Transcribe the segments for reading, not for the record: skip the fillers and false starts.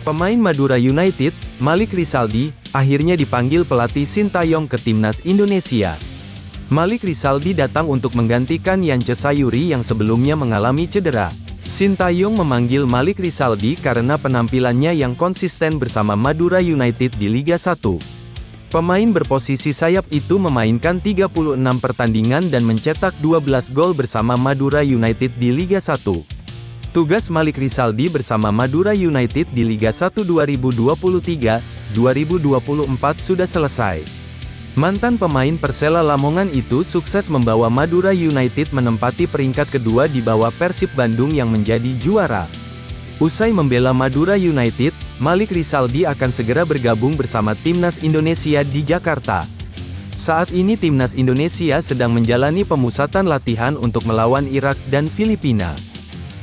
Pemain Madura United, Malik Rizaldi, akhirnya dipanggil pelatih Sintayong ke timnas Indonesia. Malik Rizaldi datang untuk menggantikan Yance Sayuri yang sebelumnya mengalami cedera. Sintayong memanggil Malik Rizaldi karena penampilannya yang konsisten bersama Madura United di Liga 1. Pemain berposisi sayap itu memainkan 36 pertandingan dan mencetak 12 gol bersama Madura United di Liga 1. Tugas Malik Rizaldi bersama Madura United di Liga 1 2023-2024 sudah selesai. Mantan pemain Persela Lamongan itu sukses membawa Madura United menempati peringkat kedua di bawah Persib Bandung yang menjadi juara. Usai membela Madura United, Malik Rizaldi akan segera bergabung bersama Timnas Indonesia di Jakarta. Saat ini Timnas Indonesia sedang menjalani pemusatan latihan untuk melawan Irak dan Filipina.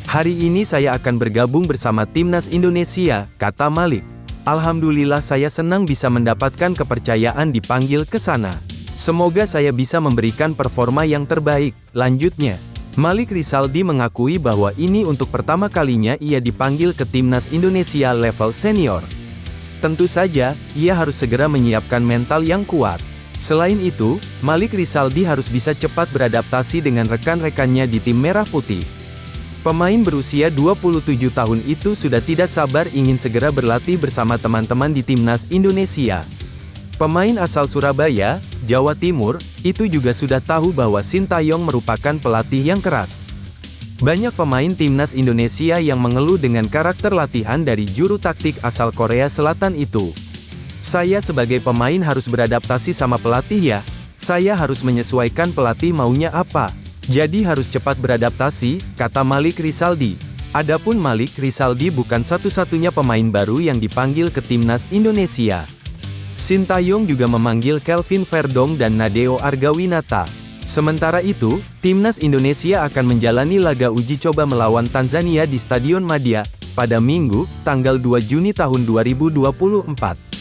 Hari ini saya akan bergabung bersama Timnas Indonesia, kata Malik. Alhamdulillah saya senang bisa mendapatkan kepercayaan dipanggil ke sana. Semoga saya bisa memberikan performa yang terbaik, lanjutnya. Malik Rizaldi mengakui bahwa ini untuk pertama kalinya ia dipanggil ke Timnas Indonesia level senior. Tentu saja, ia harus segera menyiapkan mental yang kuat. Selain itu, Malik Rizaldi harus bisa cepat beradaptasi dengan rekan-rekannya di tim Merah Putih. Pemain berusia 27 tahun itu sudah tidak sabar ingin segera berlatih bersama teman-teman di Timnas Indonesia. Pemain asal Surabaya, Jawa Timur, itu juga sudah tahu bahwa Sintayong merupakan pelatih yang keras. Banyak pemain Timnas Indonesia yang mengeluh dengan karakter latihan dari juru taktik asal Korea Selatan itu. Saya sebagai pemain harus beradaptasi sama pelatih ya, saya harus menyesuaikan pelatih maunya apa. Jadi harus cepat beradaptasi, kata Malik Rizaldi. Adapun Malik Rizaldi bukan satu-satunya pemain baru yang dipanggil ke Timnas Indonesia. Sintayong juga memanggil Kelvin Verdong dan Nadeo Argawinata. Sementara itu, Timnas Indonesia akan menjalani laga uji coba melawan Tanzania di Stadion Madia, pada Minggu, tanggal 2 Juni tahun 2024.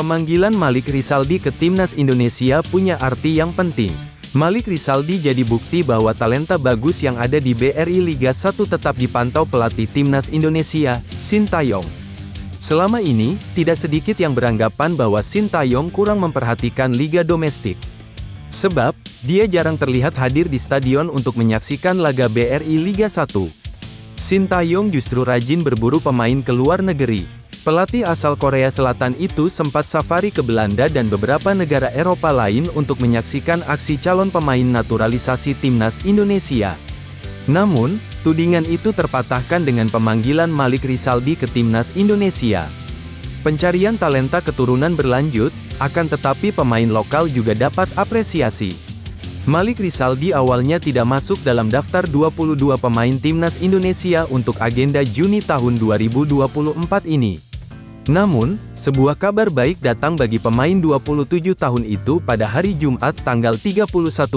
Pemanggilan Malik Rizaldi ke Timnas Indonesia punya arti yang penting. Malik Rizaldi jadi bukti bahwa talenta bagus yang ada di BRI Liga 1 tetap dipantau pelatih Timnas Indonesia, Sintayong. Selama ini, tidak sedikit yang beranggapan bahwa Sintayong kurang memperhatikan liga domestik. Sebab, dia jarang terlihat hadir di stadion untuk menyaksikan laga BRI Liga 1. Sintayong justru rajin berburu pemain ke luar negeri. Pelatih asal Korea Selatan itu sempat safari ke Belanda dan beberapa negara Eropa lain untuk menyaksikan aksi calon pemain naturalisasi Timnas Indonesia. Namun, tudingan itu terpatahkan dengan pemanggilan Malik Rizaldi ke Timnas Indonesia. Pencarian talenta keturunan berlanjut, akan tetapi pemain lokal juga dapat apresiasi. Malik Rizaldi awalnya tidak masuk dalam daftar 22 pemain Timnas Indonesia untuk agenda Juni tahun 2024 ini. Namun, sebuah kabar baik datang bagi pemain 27 tahun itu pada hari Jumat tanggal 31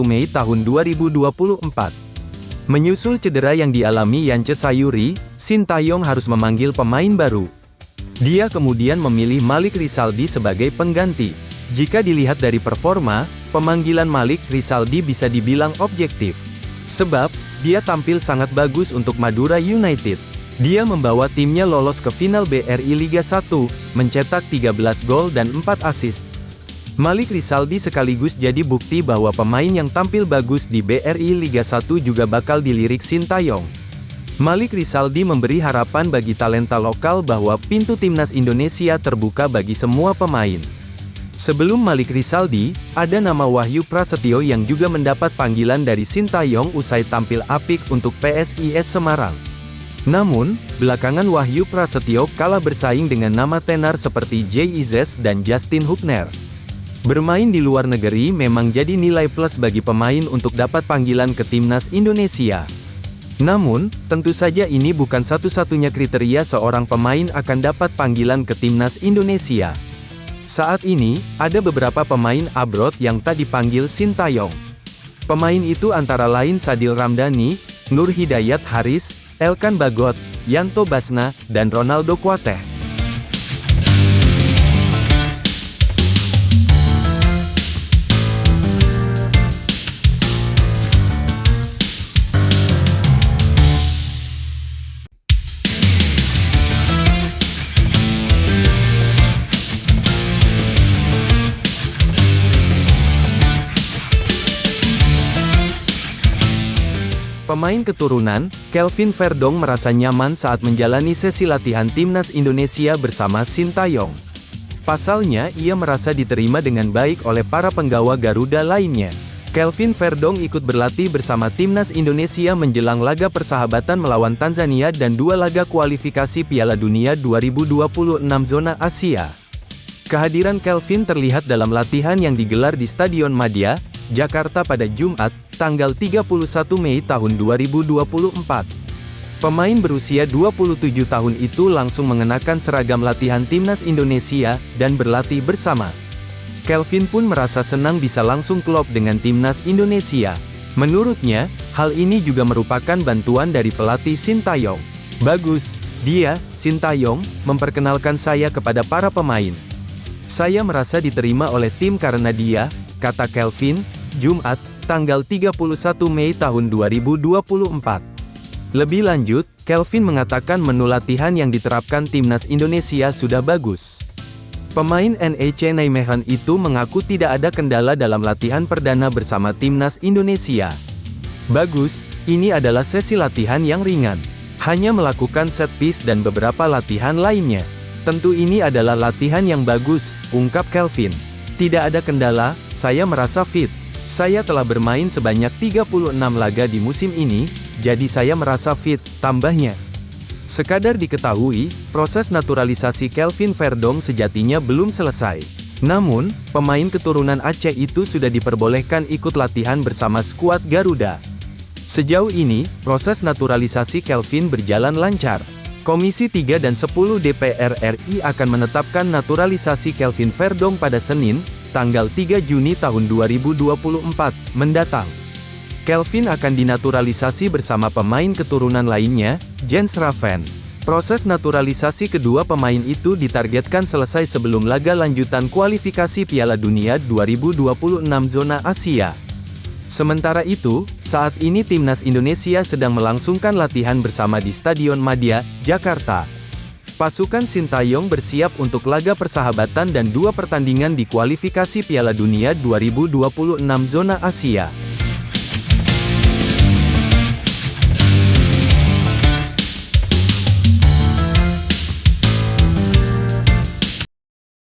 Mei tahun 2024. Menyusul cedera yang dialami Yance Sayuri, Sintayong harus memanggil pemain baru. Dia kemudian memilih Malik Rizaldi sebagai pengganti. Jika dilihat dari performa, pemanggilan Malik Rizaldi bisa dibilang objektif. Sebab, dia tampil sangat bagus untuk Madura United. Dia membawa timnya lolos ke final BRI Liga 1, mencetak 13 gol dan 4 assist. Malik Rizaldi sekaligus jadi bukti bahwa pemain yang tampil bagus di BRI Liga 1 juga bakal dilirik Sintayong. Malik Rizaldi memberi harapan bagi talenta lokal bahwa pintu Timnas Indonesia terbuka bagi semua pemain. Sebelum Malik Rizaldi, ada nama Wahyu Prasetyo yang juga mendapat panggilan dari Sintayong usai tampil apik untuk PSIS Semarang. Namun, belakangan Wahyu Prasetyo kalah bersaing dengan nama tenar seperti Jay Izes dan Justin Hubner. Bermain di luar negeri memang jadi nilai plus bagi pemain untuk dapat panggilan ke Timnas Indonesia. Namun, tentu saja ini bukan satu-satunya kriteria seorang pemain akan dapat panggilan ke Timnas Indonesia. Saat ini, ada beberapa pemain abroad yang tak dipanggil Sintayong. Pemain itu antara lain Sadil Ramdhani, Nur Hidayat Haris, Elkan Bagot, Yanto Basna, dan Ronaldo Kuateh. Pemain keturunan, Kelvin Verdong merasa nyaman saat menjalani sesi latihan timnas Indonesia bersama Sintayong. Pasalnya, ia merasa diterima dengan baik oleh para penggawa Garuda lainnya. Kelvin Verdong ikut berlatih bersama timnas Indonesia menjelang laga persahabatan melawan Tanzania dan 2 laga kualifikasi Piala Dunia 2026 zona Asia. Kehadiran Kelvin terlihat dalam latihan yang digelar di Stadion Madia, Jakarta pada Jumat, tanggal 31 Mei tahun 2024. Pemain berusia 27 tahun itu langsung mengenakan seragam latihan timnas Indonesia, dan berlatih bersama. Kelvin pun merasa senang bisa langsung klop dengan timnas Indonesia. Menurutnya, hal ini juga merupakan bantuan dari pelatih Sintayong. Bagus, dia, Sintayong, memperkenalkan saya kepada para pemain. Saya merasa diterima oleh tim karena dia, kata Kelvin, Jumat, tanggal 31 Mei tahun 2024. Lebih lanjut, Kelvin mengatakan menu latihan yang diterapkan timnas Indonesia sudah bagus. Pemain NEC Nijmegen itu mengaku tidak ada kendala dalam latihan perdana bersama timnas Indonesia. Bagus, ini adalah sesi latihan yang ringan. Hanya melakukan set piece dan beberapa latihan lainnya. Tentu ini adalah latihan yang bagus, ungkap Kelvin. Tidak ada kendala, saya merasa fit. Saya telah bermain sebanyak 36 laga di musim ini, jadi saya merasa fit, tambahnya. Sekadar diketahui, proses naturalisasi Kelvin Verdong sejatinya belum selesai. Namun, pemain keturunan Aceh itu sudah diperbolehkan ikut latihan bersama skuad Garuda. Sejauh ini, proses naturalisasi Kelvin berjalan lancar. Komisi 3 dan 10 DPR RI akan menetapkan naturalisasi Kelvin Verdong pada Senin, tanggal 3 Juni tahun 2024, mendatang. Kelvin akan dinaturalisasi bersama pemain keturunan lainnya, Jens Raven. Proses naturalisasi kedua pemain itu ditargetkan selesai sebelum laga lanjutan kualifikasi Piala Dunia 2026 zona Asia. Sementara itu, saat ini timnas Indonesia sedang melangsungkan latihan bersama di Stadion Madia, Jakarta. Pasukan Sintayong bersiap untuk laga persahabatan dan 2 pertandingan di kualifikasi Piala Dunia 2026 zona Asia.